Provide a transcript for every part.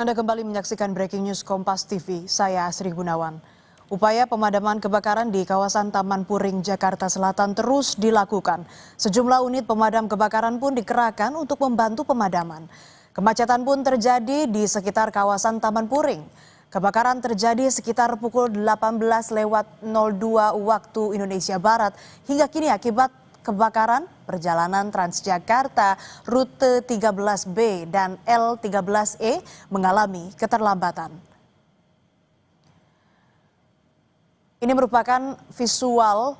Anda kembali menyaksikan Breaking News Kompas TV, saya Asri Gunawan. Upaya pemadaman kebakaran di kawasan Taman Puring, Jakarta Selatan terus dilakukan. Sejumlah unit pemadam kebakaran pun dikerahkan untuk membantu pemadaman. Kemacetan pun terjadi di sekitar kawasan Taman Puring. Kebakaran terjadi sekitar pukul 18:02 waktu Indonesia Barat. Hingga kini akibat kebakaran, perjalanan Transjakarta rute 13B dan L13E mengalami keterlambatan. Ini merupakan visual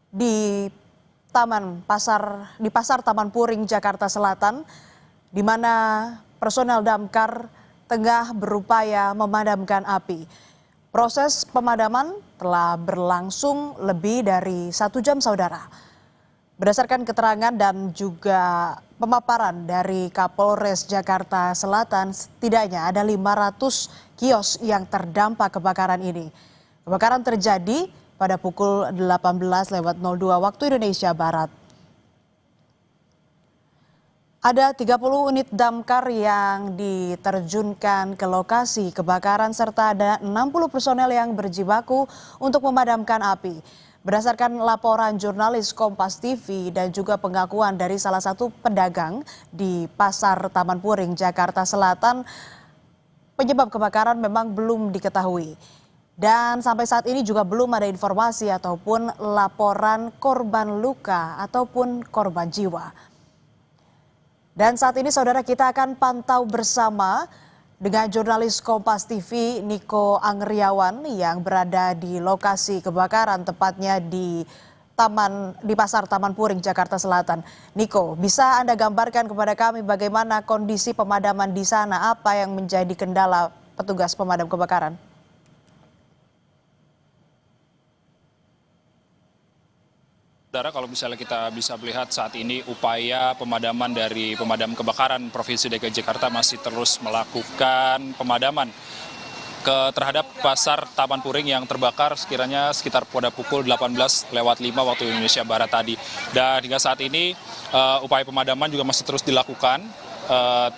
di pasar Taman Puring, Jakarta Selatan, di mana personel damkar tengah berupaya memadamkan api. Proses pemadaman telah berlangsung lebih dari 1 jam, saudara. Berdasarkan keterangan dan juga pemaparan dari Kapolres Jakarta Selatan, setidaknya ada 500 kios yang terdampak kebakaran ini. Kebakaran terjadi pada pukul 18:02 waktu Indonesia Barat. Ada 30 unit damkar yang diterjunkan ke lokasi kebakaran serta ada 60 personel yang berjibaku untuk memadamkan api. Berdasarkan laporan jurnalis Kompas TV dan juga pengakuan dari salah satu pedagang di Pasar Taman Puring, Jakarta Selatan, penyebab kebakaran memang belum diketahui. Dan sampai saat ini juga belum ada informasi ataupun laporan korban luka ataupun korban jiwa. Dan saat ini saudara, kita akan pantau bersama dengan jurnalis Kompas TV Niko Angriawan yang berada di lokasi kebakaran, tepatnya di Pasar Taman Puring, Jakarta Selatan. Niko, bisa Anda gambarkan kepada kami bagaimana kondisi pemadaman di sana? Apa yang menjadi kendala petugas pemadam kebakaran? Saudara, kalau misalnya kita bisa melihat saat ini upaya pemadaman dari pemadam kebakaran Provinsi DKI Jakarta masih terus melakukan pemadaman terhadap pasar Taman Puring yang terbakar sekitar pada pukul 18:05 waktu Indonesia Barat tadi. Dan hingga saat ini upaya pemadaman juga masih terus dilakukan,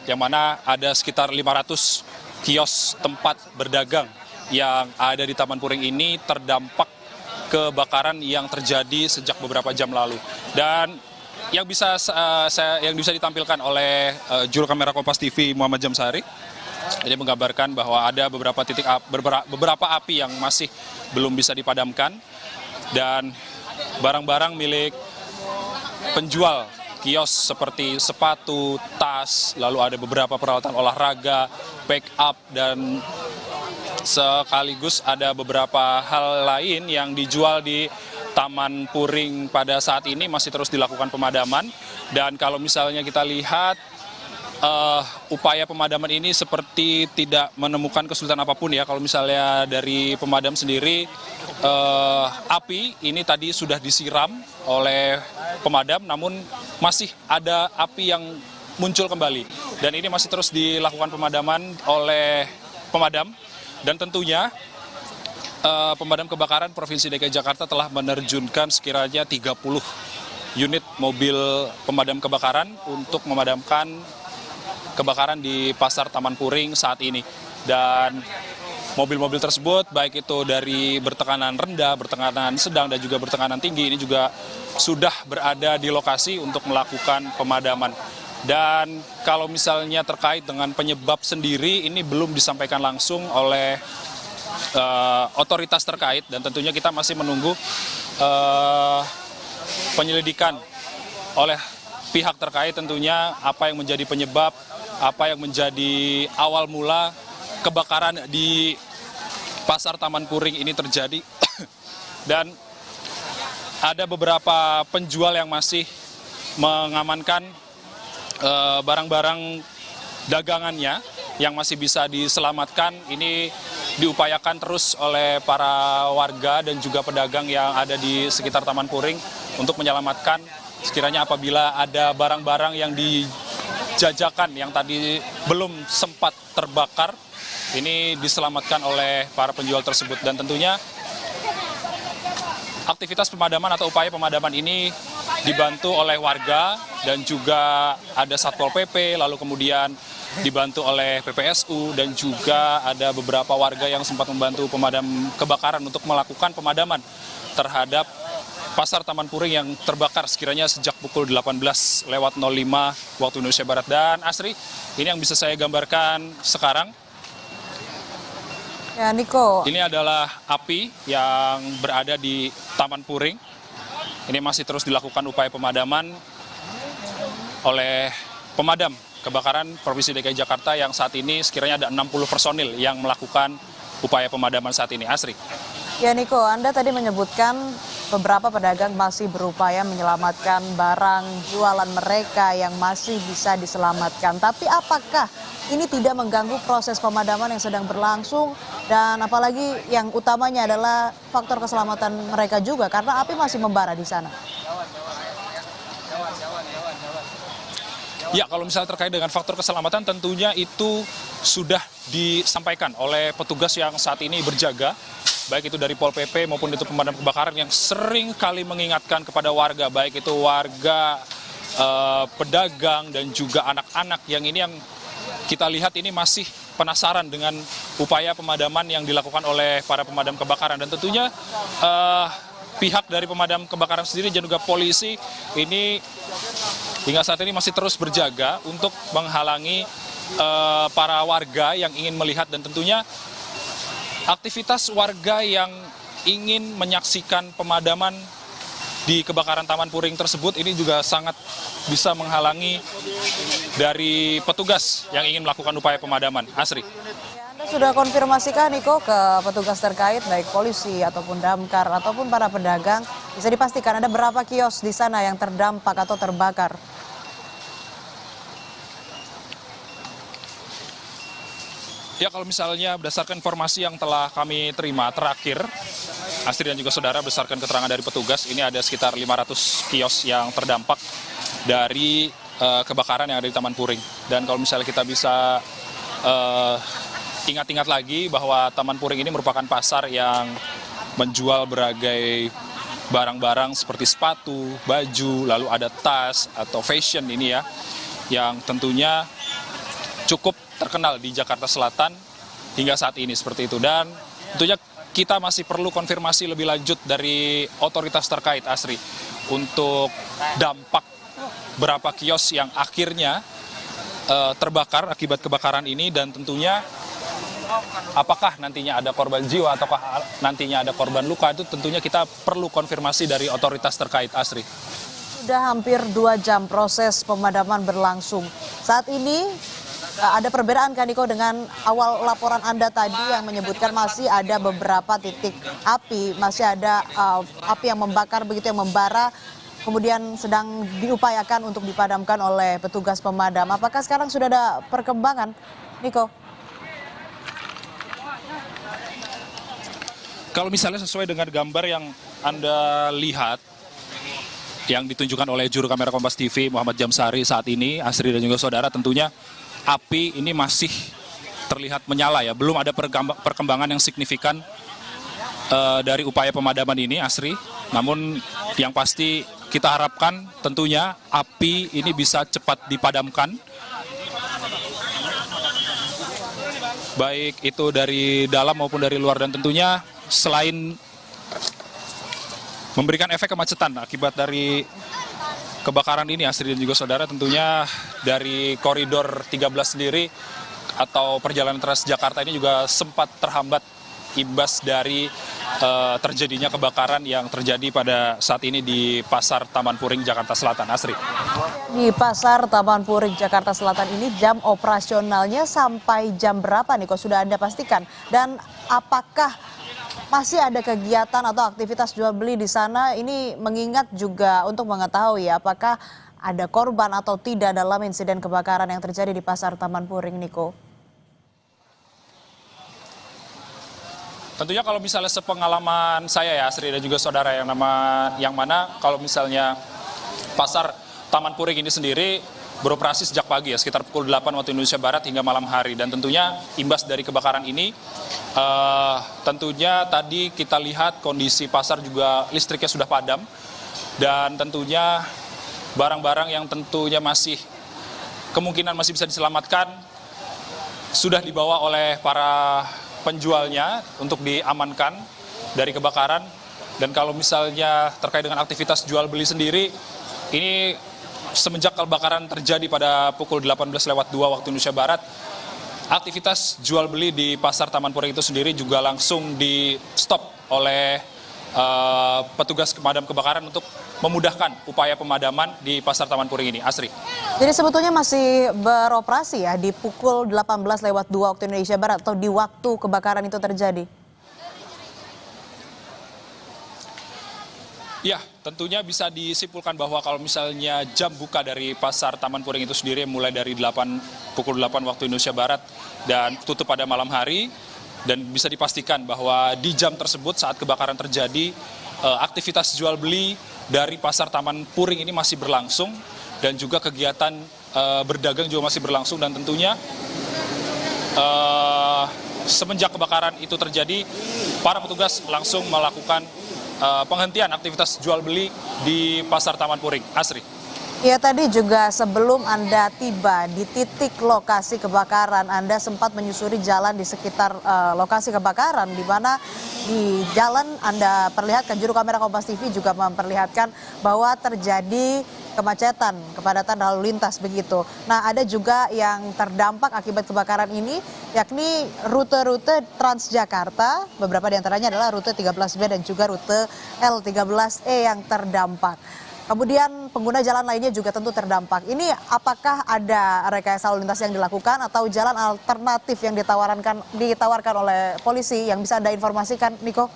yang mana ada sekitar 500 kios tempat berdagang yang ada di Taman Puring ini terdampak kebakaran yang terjadi sejak beberapa jam lalu. Dan yang bisa ditampilkan oleh juru kamera Kompas TV Muhammad Jamsari, ini menggambarkan bahwa ada beberapa api yang masih belum bisa dipadamkan, dan barang-barang milik penjual kios seperti sepatu, tas, lalu ada beberapa peralatan olahraga, pick up, dan sekaligus ada beberapa hal lain yang dijual di Taman Puring pada saat ini masih terus dilakukan pemadaman. Dan kalau misalnya kita lihat upaya pemadaman ini seperti tidak menemukan kesulitan apapun ya. Kalau misalnya dari pemadam sendiri, api ini tadi sudah disiram oleh pemadam, namun masih ada api yang muncul kembali. Dan ini masih terus dilakukan pemadaman oleh pemadam. Dan tentunya pemadam kebakaran Provinsi DKI Jakarta telah menerjunkan sekiranya 30 unit mobil pemadam kebakaran untuk memadamkan kebakaran di Pasar Taman Puring saat ini. Dan mobil-mobil tersebut baik itu dari bertekanan rendah, bertekanan sedang, dan juga bertekanan tinggi ini juga sudah berada di lokasi untuk melakukan pemadaman. Dan kalau misalnya terkait dengan penyebab sendiri, ini belum disampaikan langsung oleh otoritas terkait, dan tentunya kita masih menunggu penyelidikan oleh pihak terkait, tentunya apa yang menjadi penyebab, apa yang menjadi awal mula kebakaran di Pasar Taman Puring ini terjadi. Dan ada beberapa penjual yang masih mengamankan barang-barang dagangannya yang masih bisa diselamatkan. Ini diupayakan terus oleh para warga dan juga pedagang yang ada di sekitar Taman Puring untuk menyelamatkan sekiranya apabila ada barang-barang yang dijajakan yang tadi belum sempat terbakar, ini diselamatkan oleh para penjual tersebut. Dan tentunya aktivitas pemadaman atau upaya pemadaman ini dibantu oleh warga dan juga ada Satpol PP, lalu kemudian dibantu oleh PPSU dan juga ada beberapa warga yang sempat membantu pemadam kebakaran untuk melakukan pemadaman terhadap Pasar Taman Puring yang terbakar sekiranya sejak pukul 18.05 waktu Indonesia Barat. Dan Asri, ini yang bisa saya gambarkan sekarang. Ya, Niko. Ini adalah api yang berada di Taman Puring. Ini masih terus dilakukan upaya pemadaman oleh pemadam kebakaran Provinsi DKI Jakarta yang saat ini sekiranya ada 60 personil yang melakukan upaya pemadaman saat ini. Asri. Ya, Niko, Anda tadi menyebutkan beberapa pedagang masih berupaya menyelamatkan barang jualan mereka yang masih bisa diselamatkan. Tapi apakah ini tidak mengganggu proses pemadaman yang sedang berlangsung, dan apalagi yang utamanya adalah faktor keselamatan mereka juga karena api masih membara di sana? Ya, kalau misalnya terkait dengan faktor keselamatan tentunya itu sudah disampaikan oleh petugas yang saat ini berjaga, baik itu dari Pol PP maupun itu pemadam kebakaran yang sering kali mengingatkan kepada warga, baik itu warga, pedagang dan juga anak-anak yang ini yang kita lihat ini masih penasaran dengan upaya pemadaman yang dilakukan oleh para pemadam kebakaran. Dan tentunya pihak dari pemadam kebakaran sendiri dan juga polisi ini hingga saat ini masih terus berjaga untuk menghalangi para warga yang ingin melihat, dan tentunya aktivitas warga yang ingin menyaksikan pemadaman di kebakaran Taman Puring tersebut ini juga sangat bisa menghalangi dari petugas yang ingin melakukan upaya pemadaman. Asri. Ya, Anda sudah konfirmasikan, Niko, ke petugas terkait baik polisi ataupun damkar ataupun para pedagang? Bisa dipastikan ada berapa kios di sana yang terdampak atau terbakar? Ya, kalau misalnya berdasarkan informasi yang telah kami terima terakhir, Astri dan juga saudara, berdasarkan keterangan dari petugas, ini ada sekitar 500 kios yang terdampak dari kebakaran yang ada di Taman Puring. Dan kalau misalnya kita bisa ingat-ingat lagi bahwa Taman Puring ini merupakan pasar yang menjual berbagai barang-barang seperti sepatu, baju, lalu ada tas atau fashion ini ya, yang tentunya cukup terkenal di Jakarta Selatan hingga saat ini seperti itu. Dan tentunya kita masih perlu konfirmasi lebih lanjut dari otoritas terkait, Asri, untuk dampak berapa kios yang akhirnya terbakar akibat kebakaran ini, dan tentunya apakah nantinya ada korban jiwa ataukah nantinya ada korban luka, itu tentunya kita perlu konfirmasi dari otoritas terkait, Asri. Sudah hampir 2 jam proses pemadaman berlangsung. Saat ini ada perbedaan kan, Niko, dengan awal laporan Anda tadi yang menyebutkan masih ada beberapa titik api, masih ada api yang membakar begitu, yang membara, kemudian sedang diupayakan untuk dipadamkan oleh petugas pemadam. Apakah sekarang sudah ada perkembangan, Niko? Kalau misalnya sesuai dengan gambar yang Anda lihat, yang ditunjukkan oleh juru kamera Kompas TV Muhammad Jamsari saat ini, Asri dan juga saudara, tentunya api ini masih terlihat menyala ya. Belum ada perkembangan yang signifikan dari upaya pemadaman ini, Asri. Namun yang pasti kita harapkan tentunya api ini bisa cepat dipadamkan. Baik itu dari dalam maupun dari luar, dan tentunya selain memberikan efek kemacetan akibat dari kebakaran ini, Asri dan juga saudara, tentunya dari koridor 13 sendiri atau perjalanan Transjakarta ini juga sempat terhambat imbas dari terjadinya kebakaran yang terjadi pada saat ini di Pasar Taman Puring, Jakarta Selatan. Asri. Di Pasar Taman Puring, Jakarta Selatan ini jam operasionalnya sampai jam berapa, Niko? Sudah Anda pastikan? Dan apakah masih ada kegiatan atau aktivitas jual beli di sana? Ini mengingat juga untuk mengetahui apakah ada korban atau tidak dalam insiden kebakaran yang terjadi di Pasar Taman Puring, Niko. Tentunya kalau misalnya sepengalaman saya ya, Asri dan juga saudara, yang mana kalau misalnya Pasar Taman Puring ini sendiri beroperasi sejak pagi ya, sekitar pukul 8 waktu Indonesia Barat hingga malam hari. Dan tentunya imbas dari kebakaran ini, tentunya tadi kita lihat kondisi pasar juga listriknya sudah padam. Dan tentunya barang-barang yang tentunya masih kemungkinan masih bisa diselamatkan sudah dibawa oleh para penjualnya untuk diamankan dari kebakaran. Dan kalau misalnya terkait dengan aktivitas jual beli sendiri, ini semenjak kebakaran terjadi pada pukul 18:02 waktu Indonesia Barat, aktivitas jual beli di Pasar Taman Puring itu sendiri juga langsung di stop oleh petugas pemadam kebakaran untuk memudahkan upaya pemadaman di Pasar Taman Puring ini. Asri. Jadi sebetulnya masih beroperasi ya di pukul 18:02 waktu Indonesia Barat atau di waktu kebakaran itu terjadi? Ya, tentunya bisa disimpulkan bahwa kalau misalnya jam buka dari Pasar Taman Puring itu sendiri mulai dari pukul 8 waktu Indonesia Barat dan tutup pada malam hari, dan bisa dipastikan bahwa di jam tersebut saat kebakaran terjadi, aktivitas jual beli dari Pasar Taman Puring ini masih berlangsung, dan juga kegiatan berdagang juga masih berlangsung. Dan tentunya semenjak kebakaran itu terjadi, para petugas langsung melakukan penghentian aktivitas jual beli di Pasar Taman Puring. Asri. Ya, tadi juga sebelum Anda tiba di titik lokasi kebakaran, Anda sempat menyusuri jalan di sekitar lokasi kebakaran, di mana di jalan Anda perlihatkan, juru kamera Kompas TV juga memperlihatkan bahwa terjadi kemacetan, kepadatan lalu lintas begitu. Nah, ada juga yang terdampak akibat kebakaran ini, yakni rute-rute Transjakarta, beberapa di antaranya adalah rute 13B dan juga rute L13E yang terdampak. Kemudian pengguna jalan lainnya juga tentu terdampak. Ini apakah ada rekayasa lalu lintas yang dilakukan atau jalan alternatif yang ditawarkan oleh polisi yang bisa Anda informasikan, Niko?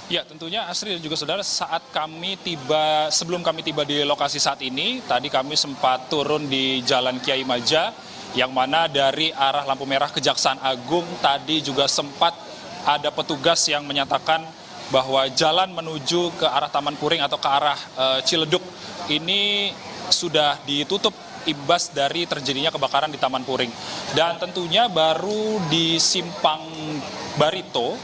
Ya, tentunya Asri dan juga saudara, sebelum kami tiba di lokasi saat ini, tadi kami sempat turun di Jalan Kiai Maja, yang mana dari arah lampu merah Kejaksaan Agung tadi juga sempat ada petugas yang menyatakan bahwa jalan menuju ke arah Taman Puring atau ke arah Ciledug ini sudah ditutup imbas dari terjadinya kebakaran di Taman Puring. Dan tentunya baru di Simpang Barito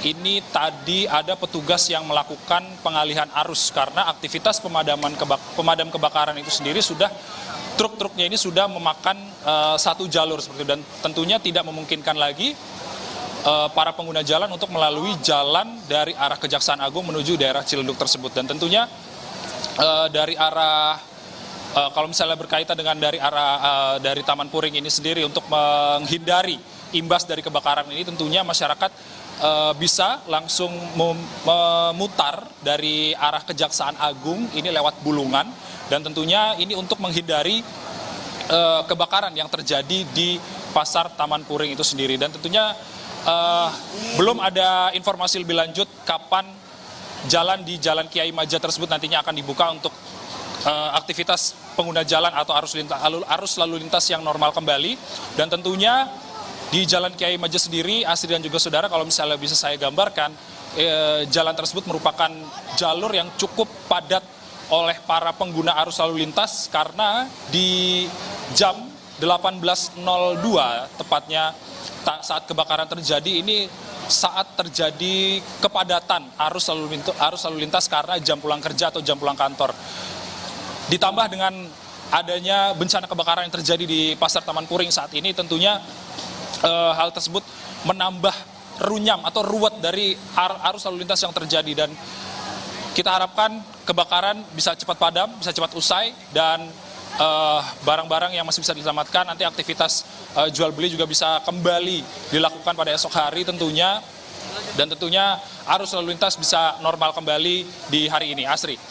ini tadi ada petugas yang melakukan pengalihan arus karena aktivitas pemadam kebakaran itu sendiri sudah truk-truknya ini sudah memakan satu jalur seperti itu, dan tentunya tidak memungkinkan lagi para pengguna jalan untuk melalui jalan dari arah Kejaksaan Agung menuju daerah Ciledug tersebut. Dan tentunya dari arah kalau misalnya berkaitan dengan dari Taman Puring ini sendiri, untuk menghindari imbas dari kebakaran ini, tentunya masyarakat bisa langsung memutar dari arah Kejaksaan Agung ini lewat Bulungan, dan tentunya ini untuk menghindari kebakaran yang terjadi di Pasar Taman Puring itu sendiri. Dan tentunya belum ada informasi lebih lanjut kapan jalan di Jalan Kiai Maja tersebut nantinya akan dibuka untuk aktivitas pengguna jalan atau arus lalu lintas yang normal kembali. Dan tentunya di Jalan Kiai Maja sendiri, Asri dan juga saudara, kalau misalnya bisa saya gambarkan, jalan tersebut merupakan jalur yang cukup padat oleh para pengguna arus lalu lintas, karena di jam 18.02 tepatnya saat kebakaran terjadi ini, saat terjadi kepadatan arus lalu lintas karena jam pulang kerja atau jam pulang kantor. Ditambah dengan adanya bencana kebakaran yang terjadi di Pasar Taman Puring saat ini, tentunya hal tersebut menambah runyam atau ruwet dari arus lalu lintas yang terjadi, dan kita harapkan kebakaran bisa cepat padam, bisa cepat usai, dan barang-barang yang masih bisa diselamatkan, nanti aktivitas jual beli juga bisa kembali dilakukan pada esok hari tentunya, dan tentunya arus lalu lintas bisa normal kembali di hari ini. Asri.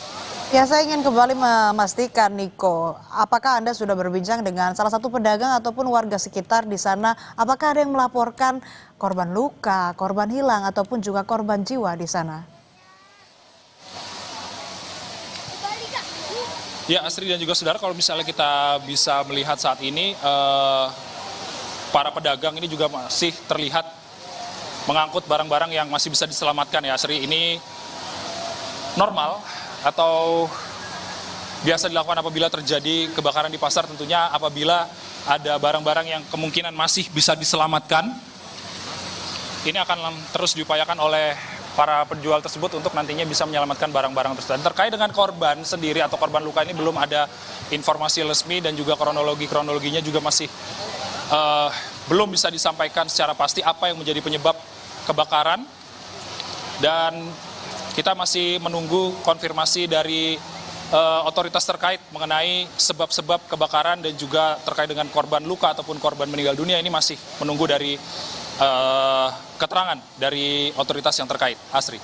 Ya, saya ingin kembali memastikan, Niko, apakah Anda sudah berbincang dengan salah satu pedagang ataupun warga sekitar di sana? Apakah ada yang melaporkan korban luka, korban hilang, ataupun juga korban jiwa di sana? Ya, Asri dan juga saudara, kalau misalnya kita bisa melihat saat ini, para pedagang ini juga masih terlihat mengangkut barang-barang yang masih bisa diselamatkan ya, Asri. Ini normal atau biasa dilakukan apabila terjadi kebakaran di pasar, tentunya apabila ada barang-barang yang kemungkinan masih bisa diselamatkan, ini akan terus diupayakan oleh para penjual tersebut untuk nantinya bisa menyelamatkan barang-barang tersebut. Dan terkait dengan korban sendiri atau korban luka ini belum ada informasi resmi dan juga kronologinya juga masih belum bisa disampaikan secara pasti apa yang menjadi penyebab kebakaran. Dan kita masih menunggu konfirmasi dari otoritas terkait mengenai sebab-sebab kebakaran dan juga terkait dengan korban luka ataupun korban meninggal dunia. Ini masih menunggu dari keterangan dari otoritas yang terkait. Asri.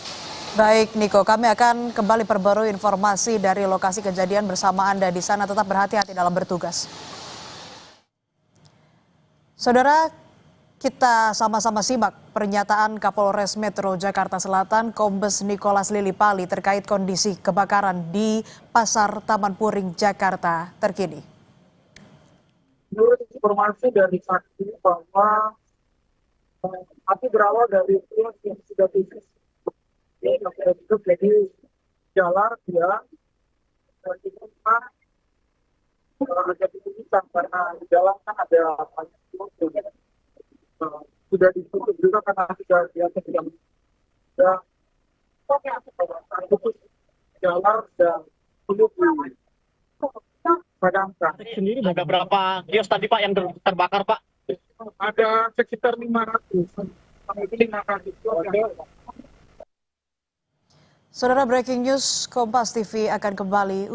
Baik, Niko, kami akan kembali perbarui informasi dari lokasi kejadian bersama Anda di sana. Tetap berhati-hati dalam bertugas. Saudara, kita sama-sama simak pernyataan Kapolres Metro Jakarta Selatan, Kombes Nicholas Lilipali terkait kondisi kebakaran di Pasar Taman Puring, Jakarta terkini. Menurut informasi dari saksi bahwa api berawal dari kios yang sudah bisnis. Jadi jalan dia jadi kesulitan karena di dalam kan ada banyak kios sudah ditutup juga karena sudah biasa tidak putus jalan dan sulit dipadamkan. Sendiri ada berapa kios tadi Pak yang terbakar Pak? Ada sekitar 500. Sampai 500 kios yang Saudara, breaking news Kompas TV akan kembali